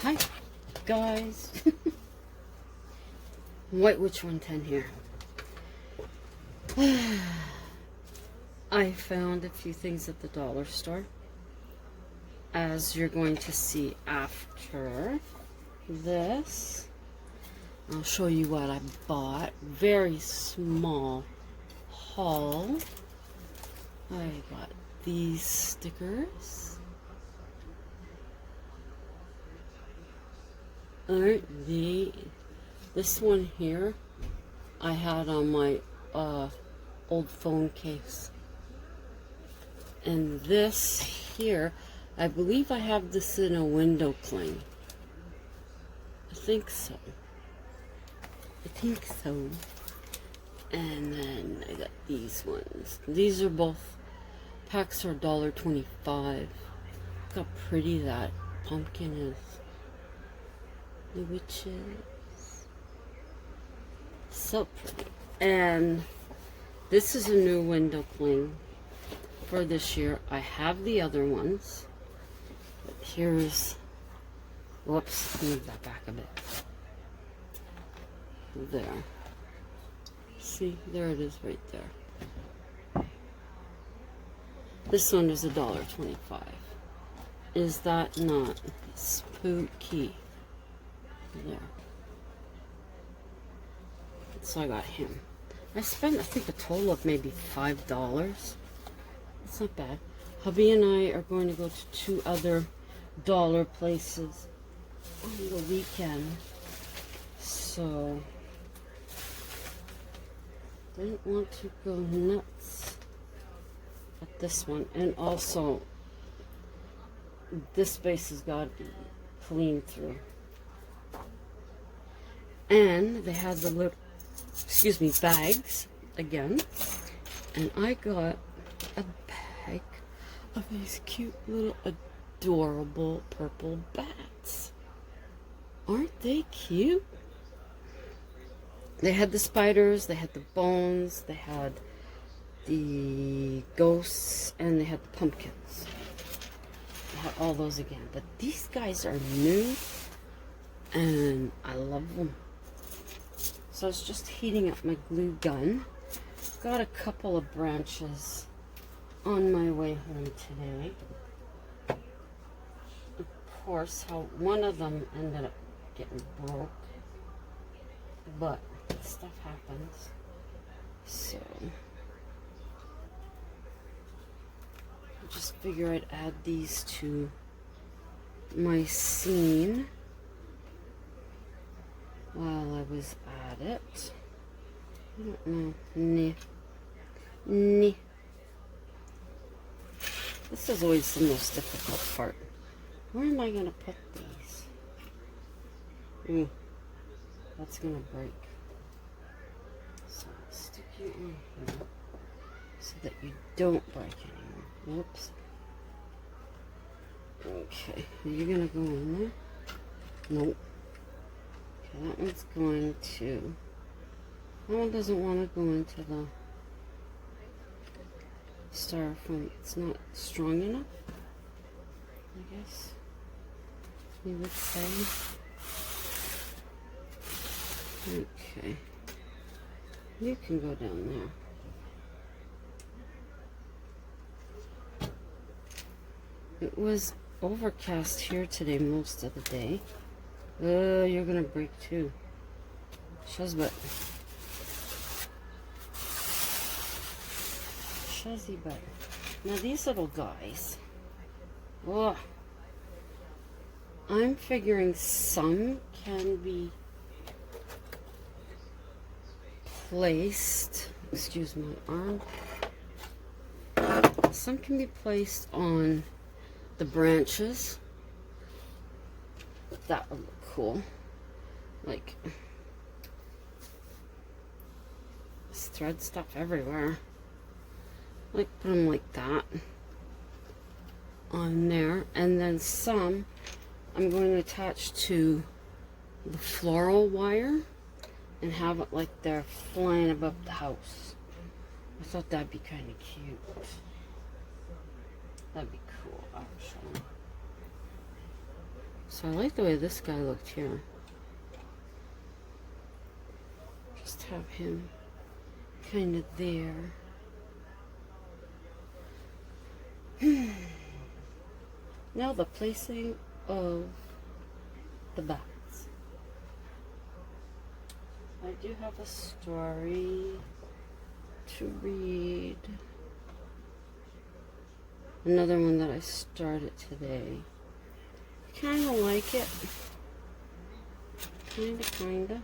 Hi guys. White Witch 110 here. I found a few things at the dollar store, as you're going to see after this. I'll show you what I bought. Very small haul. I got these stickers. Aren't they? This one here I had on my old phone case. And this here, I believe I have this in a window cling. I think so. And then I got these ones. These are both, packs are $1.25. Look how pretty that pumpkin is. The witches. So pretty. And this is a new window cling for this year. I have the other ones. But here's, whoops, move that back a bit. There. See, there it is right there. This one is $1.25. Is that not spooky? There. So I got him. I spent, I think, a total of maybe $5. It's not bad. Hubby and I are going to go to 2 other dollar places on the weekend. So, didn't want to go nuts at this one. And also, this space has got to be cleaned through. And they had the little, bags again. And I got a bag of these cute little adorable purple bats. Aren't they cute? They had the spiders, they had the bones, they had the ghosts, and they had the pumpkins. I had all those again. But these guys are new, and I love them. So I was just heating up my glue gun. Got a couple of branches on my way home today. Of course, how one of them ended up getting broke. But stuff happens. So I just figure I'd add these to my scene while I was at it. I don't know. Nah. This is always the most difficult part. Where am I going to put these? Ooh, that's going to break. So I'll stick you in here so that you don't break anymore. Whoops. Okay, are you going to go in there? Nope. Okay, that one's going to... That one doesn't want to go into the styrofoam. It's not strong enough, I guess you would say. Okay. You can go down there. It was overcast here today most of the day. You're gonna break too. Shazbutt. Shazzy butt. Now these little guys. Oh, I'm figuring some can be placed. Excuse my arm. Some can be placed on the branches. That would look cool. Like, there's thread stuff everywhere. Like, put them like that on there. And then some I'm going to attach to the floral wire and have it like they're flying above the house. I thought that'd be kind of cute. That'd be cool, actually. So I like the way this guy looked here. Just have him kind of there. Now the placing of the bats. I do have a story to read. Another one that I started today. Kind of like it. Kinda.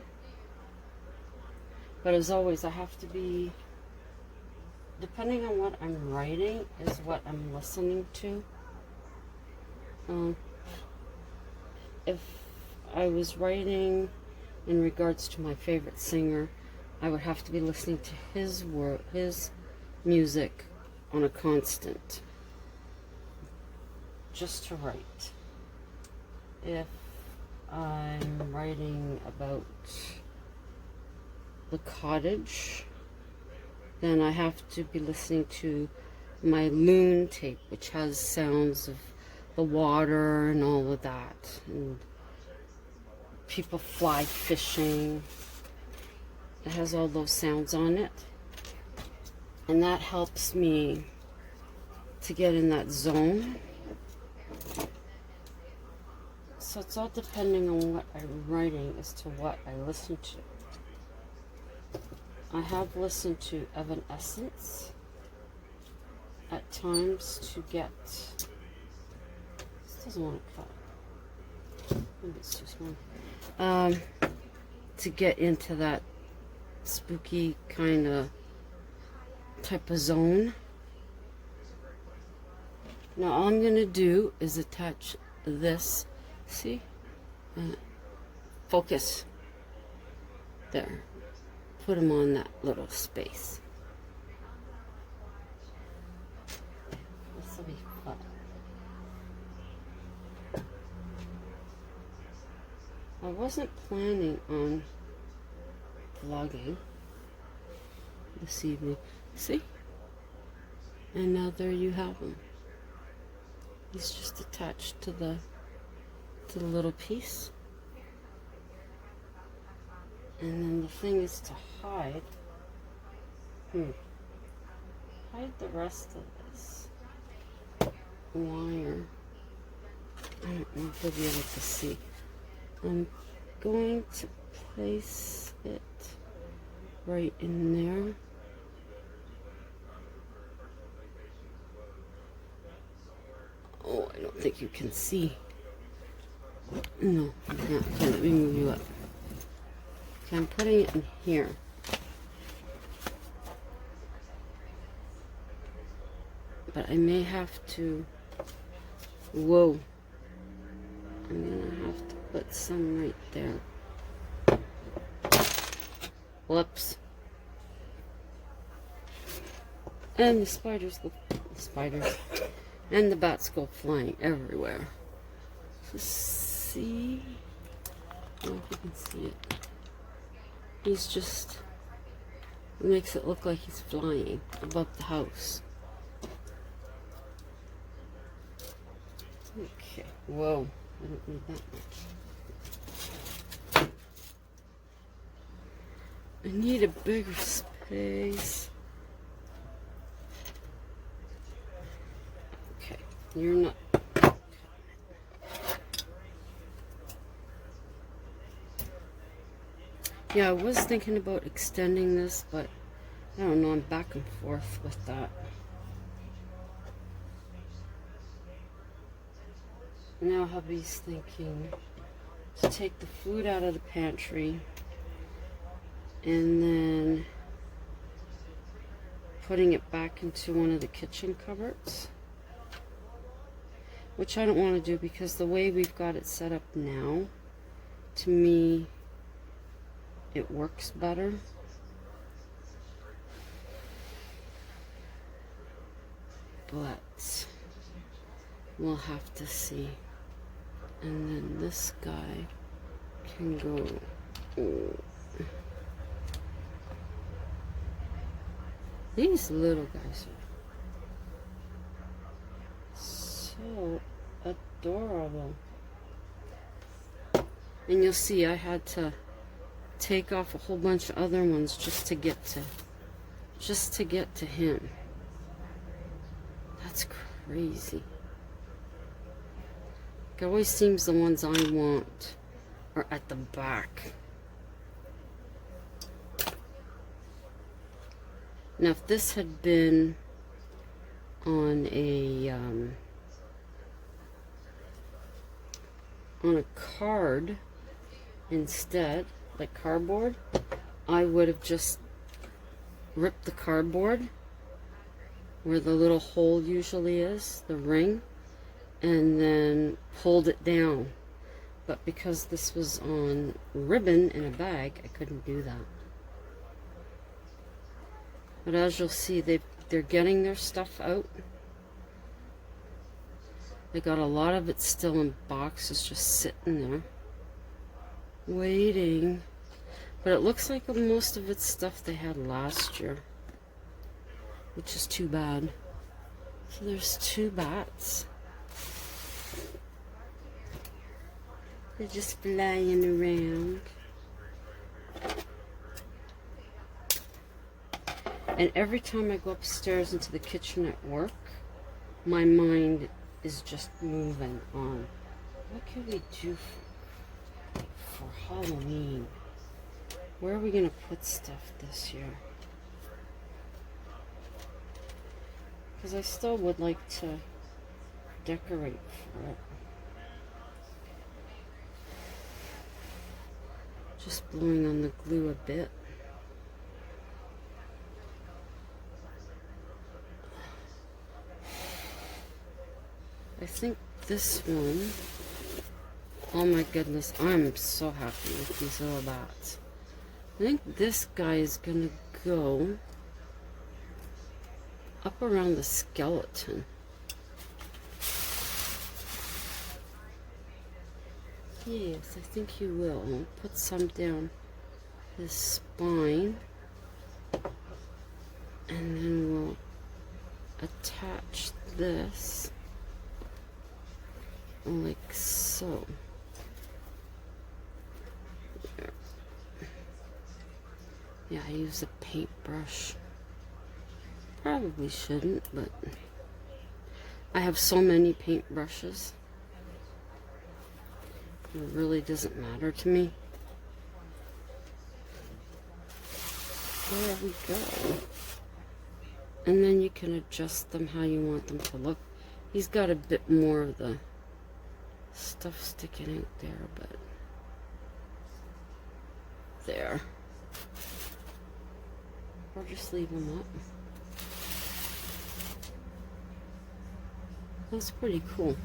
But as always, I have to be, depending on what I'm writing, is what I'm listening to. If I was writing in regards to my favorite singer, I would have to be listening to his music on a constant, just to write. If I'm writing about the cottage, then I have to be listening to my Loon tape, which has sounds of the water and all of that, and people fly fishing. It has all those sounds on it, and that helps me to get in that zone. So it's all depending on what I'm writing as to what I listen to. I have listened to Evanescence at times to get, this doesn't want to cut, maybe it's too small, to get into that spooky kind of type of zone. Now all I'm going to do is attach this, see, focus, there, put them on that little space. This will be fun. I wasn't planning on vlogging this evening. See? And now there you have him. He's just attached to the little piece. And then the thing is to hide the rest of this wire. I don't know if you'll be able to see. I'm going to place it right in there. Oh, I don't think you can see. No, you can't. Okay, let me move you up. Okay, I'm putting it in here. But I may have to, whoa, I'm gonna have to put some right there. Whoops. And the spiders and the bats go flying everywhere. So see, I don't know if you can see it. He's just, it makes it look like he's flying above the house. Okay, whoa, I don't need that much. I need a bigger space. Okay, you're not. Yeah, I was thinking about extending this, but I don't know, I'm back and forth with that. Now hubby's thinking to take the food out of the pantry and then putting it back into one of the kitchen cupboards, which I don't want to do because the way we've got it set up now, to me, it works better. But we'll have to see. And then this guy can go. These little guys are so adorable. And you'll see I had to take off a whole bunch of other ones just to get to him. That's crazy. It always seems the ones I want are at the back. Now if this had been on a card instead, like cardboard, I would have just ripped the cardboard where the little hole usually is, the ring, and then pulled it down. But because this was on ribbon in a bag, I couldn't do that. But as you'll see, they're getting their stuff out. They got a lot of it still in boxes, just sitting there, waiting. But it looks like most of it's stuff they had last year, which is too bad. So there's two bats. They're just flying around. And every time I go upstairs into the kitchen at work, my mind is just moving on. What can we do for Halloween? Where are we going to put stuff this year? Because I still would like to decorate for it. Just blowing on the glue a bit. I think this one, oh my goodness, I'm so happy with these little bats. I think this guy is gonna go up around the skeleton. Yes, I think he will. I'll put some down his spine, and then we'll attach this like so. There. Yeah, I use a paintbrush. Probably shouldn't, but I have so many paintbrushes. It really doesn't matter to me. There we go. And then you can adjust them how you want them to look. He's got a bit more of the stuff sticking out there, but there. Or just leave them up. That's pretty cool.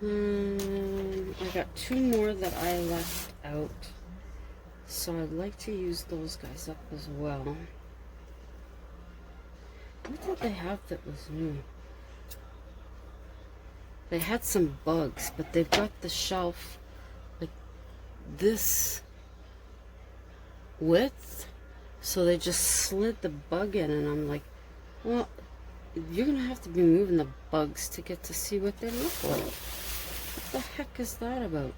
I got two more that I left out, so I'd like to use those guys up as well. What did they have that was new? They had some bugs, but they've got the shelf like this width, so they just slid the bug in, and I'm like, well, you're gonna have to be moving the bugs to get to see what they look like. What the heck is that about?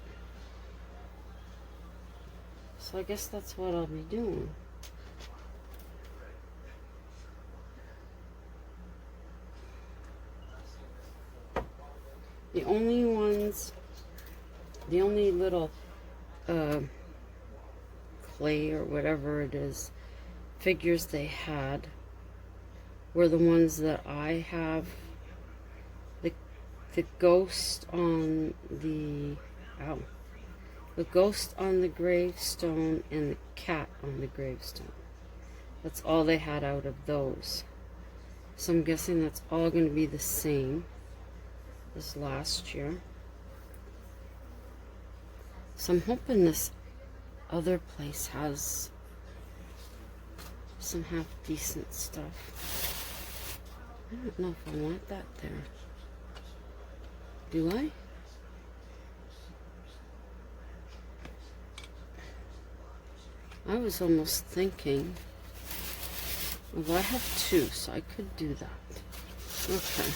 So I guess that's what I'll be doing. The only little clay or whatever it is figures they had were the ones that I have. The ghost on the ghost on the gravestone and the cat on the gravestone. That's all they had out of those. So I'm guessing that's all going to be the same as last year. So I'm hoping this other place has some half decent stuff. I don't know if I want that there. Do I? I was almost thinking, well, I have two, so I could do that. Okay.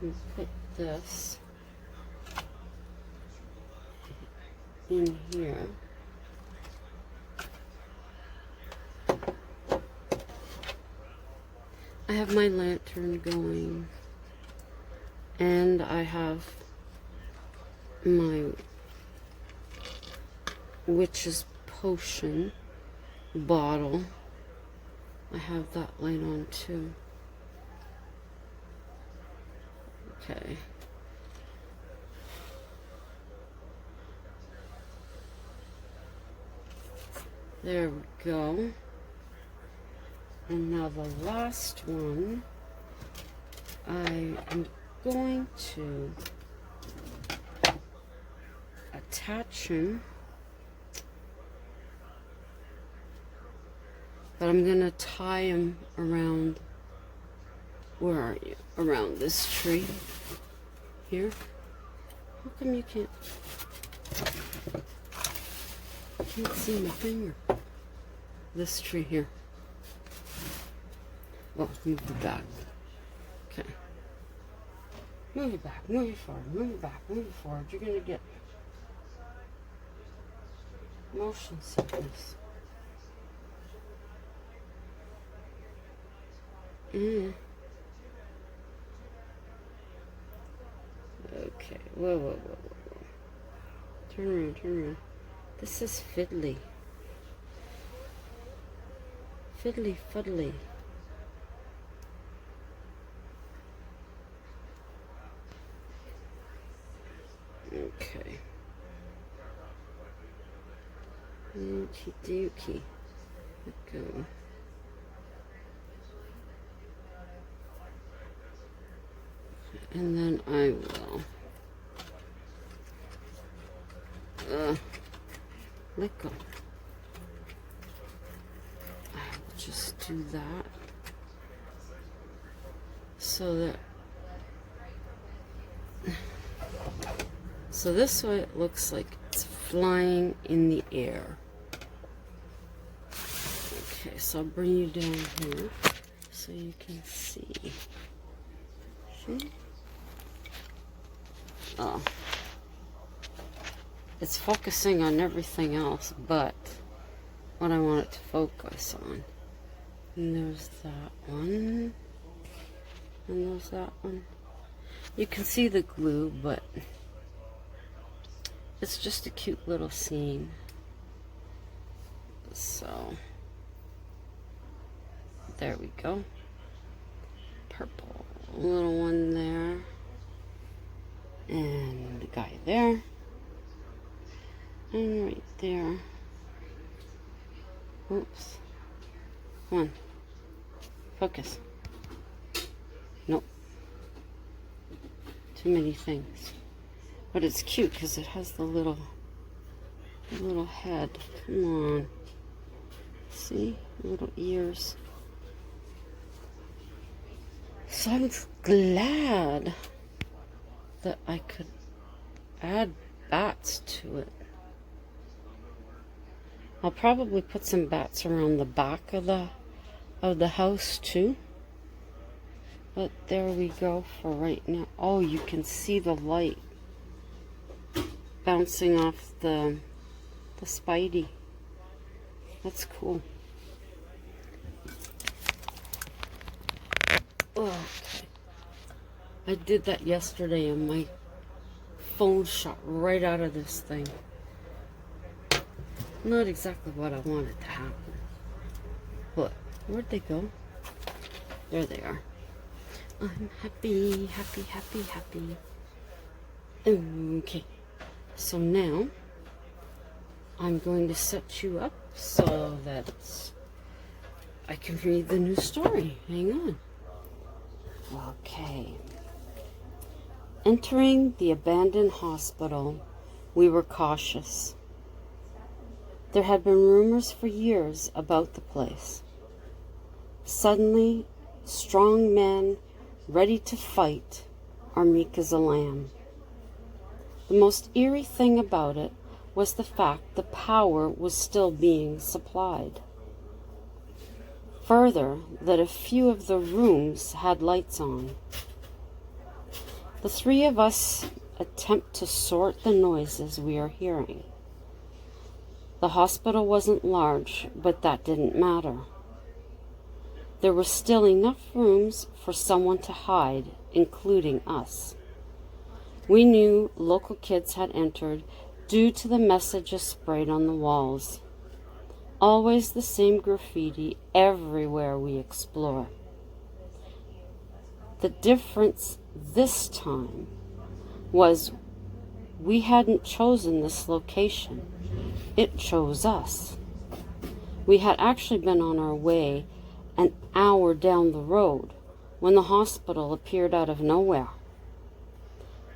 and put this in here. I have my lantern going, and I have my witch's potion bottle. I have that light on too. Okay. There we go. And now the last one, I am going to attach him, but I'm going to tie him around, where are you? Around this tree here. How come you can't see my finger? This tree here. Oh, move it back. Okay. Move it back, move it forward, move it back, move it forward. You're going to get motion sickness. Okay, whoa. Turn around. This is fiddly. Fiddly fuddly. Okay. Okie dokie. Let go. And then I will let go. I will just do that so this way it looks like it's flying in the air. Okay, so I'll bring you down here so you can see. See? Oh. It's focusing on everything else but what I want it to focus on. And there's that one. And there's that one. You can see the glue, but it's just a cute little scene. So, there we go. Purple. Little one there. And the guy there. And right there. Oops. Come on. Focus. Nope. Too many things. But it's cute because it has the little head. Come on. See? Little ears. So I'm glad that I could add bats to it. I'll probably put some bats around the back of the house too. But there we go for right now. Oh, you can see the light bouncing off the Spidey. That's cool. Okay. I did that yesterday and my phone shot right out of this thing. Not exactly what I wanted to happen. But where'd they go? There they are. I'm happy. Okay. So now I'm going to set you up so that I can read the new story. Hang on. Okay. Entering the abandoned hospital, we were cautious. There had been rumors for years about the place. Suddenly, strong men ready to fight are meek as a lamb. The most eerie thing about it was the fact the power was still being supplied. Further, that a few of the rooms had lights on. The three of us attempt to sort the noises we are hearing. The hospital wasn't large, but that didn't matter. There were still enough rooms for someone to hide, including us. We knew local kids had entered due to the messages sprayed on the walls. Always the same graffiti everywhere we explore. The difference this time was we hadn't chosen this location. It chose us. We had actually been on our way an hour down the road when the hospital appeared out of nowhere.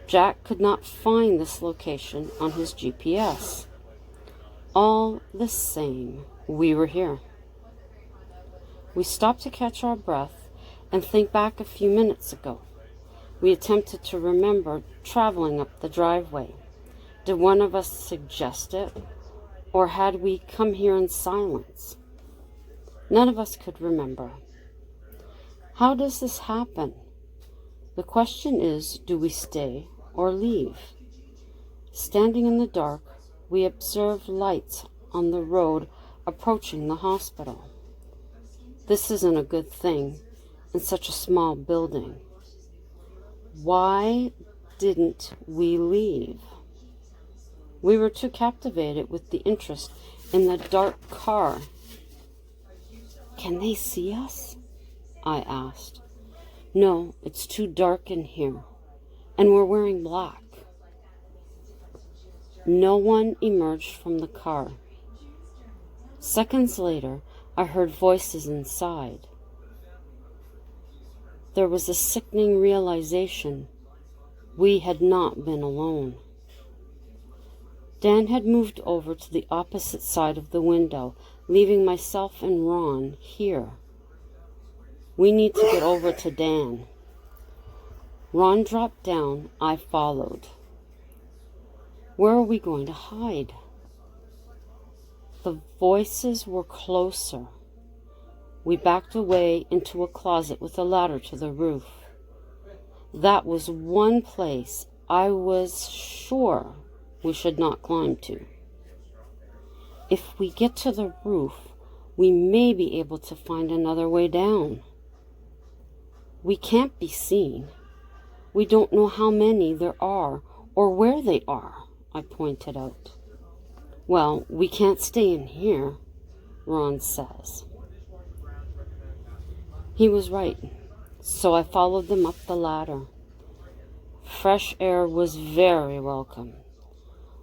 Jack could not find this location on his GPS. All the same, we were here. We stopped to catch our breath and think back a few minutes ago. We attempted to remember traveling up the driveway. Did one of us suggest it, or had we come here in silence? None of us could remember. How does this happen? The question is, do we stay or leave? Standing in the dark, we observed lights on the road approaching the hospital. This isn't a good thing in such a small building. Why didn't we leave? We were too captivated with the interest in the dark car. Can they see us? I asked. No, it's too dark in here, and we're wearing black. No one emerged from the car. Seconds later, I heard voices inside. There was a sickening realization we had not been alone. Dan had moved over to the opposite side of the window, leaving myself and Ron here. We need to get over to Dan. Ron dropped down. I followed. Where are we going to hide? The voices were closer. We backed away into a closet with a ladder to the roof. That was one place I was sure we should not climb to. If we get to the roof, we may be able to find another way down. We can't be seen. We don't know how many there are or where they are, I pointed out. Well, we can't stay in here, Ron says. He was right, so I followed them up the ladder. Fresh air was very welcome.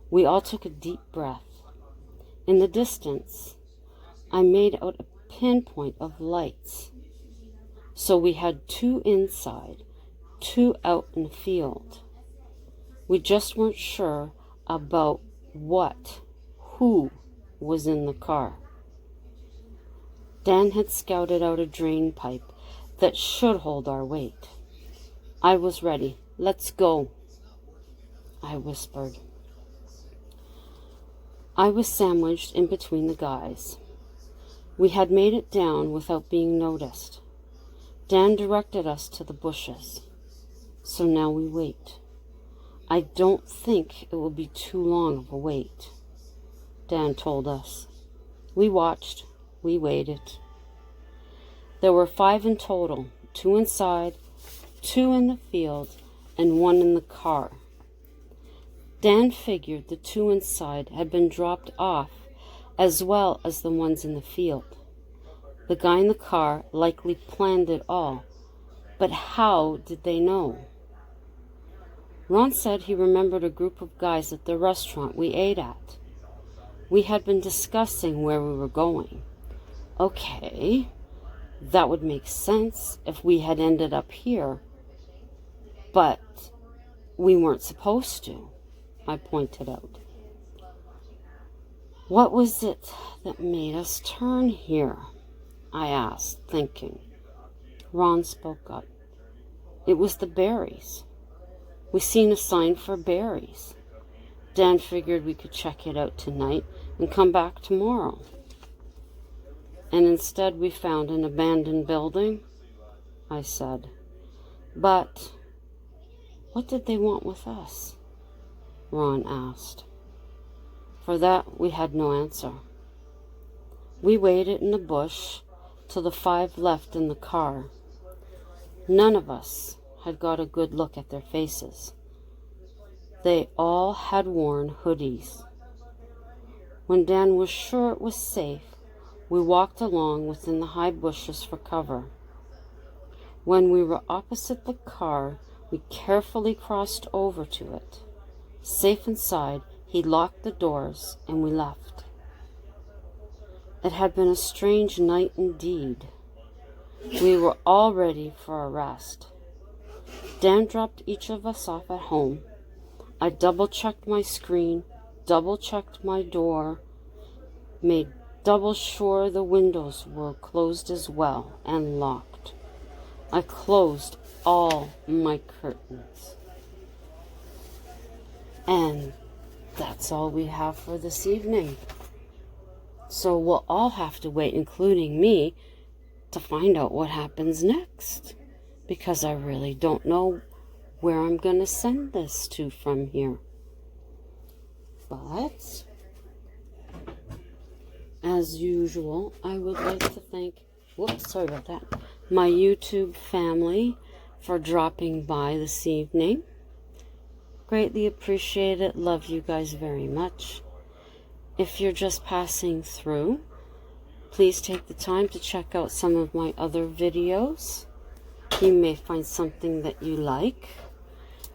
We all took a deep breath. In the distance, I made out a pinpoint of lights. So we had 2 inside, 2 out in the field. We just weren't sure about who was in the car. Dan had scouted out a drain pipe that should hold our weight. I was ready. Let's go, I whispered. I was sandwiched in between the guys. We had made it down without being noticed. Dan directed us to the bushes. So now we wait. I don't think it will be too long of a wait, Dan told us. We watched. We waited. There were 5 in total, 2 inside, 2 in the field, and 1 in the car. Dan figured the 2 inside had been dropped off, as well as the ones in the field. The guy in the car likely planned it all, but how did they know? Ron said he remembered a group of guys at the restaurant we ate at. We had been discussing where we were going. Okay, that would make sense if we had ended up here, but we weren't supposed to, I pointed out. What was it that made us turn here? I asked, thinking. Ron spoke up. It was the berries. We seen a sign for berries. Dan figured we could check it out tonight and come back tomorrow. And instead we found an abandoned building, I said. But What did they want with us? Ron asked. For that, we had no answer. We waited in the bush till the 5 left in the car. None of us had got a good look at their faces. They all had worn hoodies. When Dan was sure it was safe, we walked along within the high bushes for cover. When we were opposite the car, we carefully crossed over to it. Safe inside, he locked the doors and we left. It had been a strange night indeed. We were all ready for a rest. Dan dropped each of us off at home. I double-checked my screen, double-checked my door, made double sure the windows were closed as well and locked. I closed all my curtains. And that's all we have for this evening. So we'll all have to wait, including me, to find out what happens next. Because I really don't know where I'm going to send this to from here. But, as usual, I would like to thank, my YouTube family for dropping by this evening. Greatly appreciate it. Love you guys very much. If you're just passing through, please take the time to check out some of my other videos. You may find something that you like.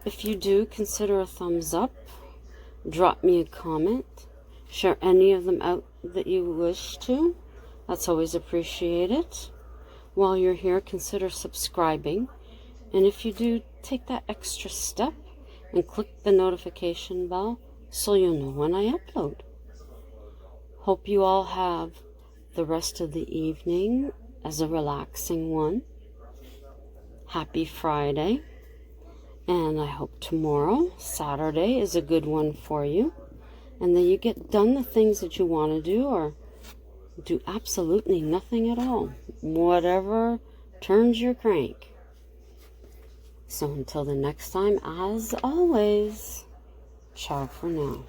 If you do, consider a thumbs up. Drop me a comment. Share any of them out that you wish to. That's always appreciated. While you're here, consider subscribing. And if you do, take that extra step and click the notification bell so you'll know when I upload. Hope you all have the rest of the evening as a relaxing one. Happy Friday. And I hope tomorrow, Saturday, is a good one for you. And then you get done the things that you want to do or do absolutely nothing at all. Whatever turns your crank. So until the next time, as always, ciao for now.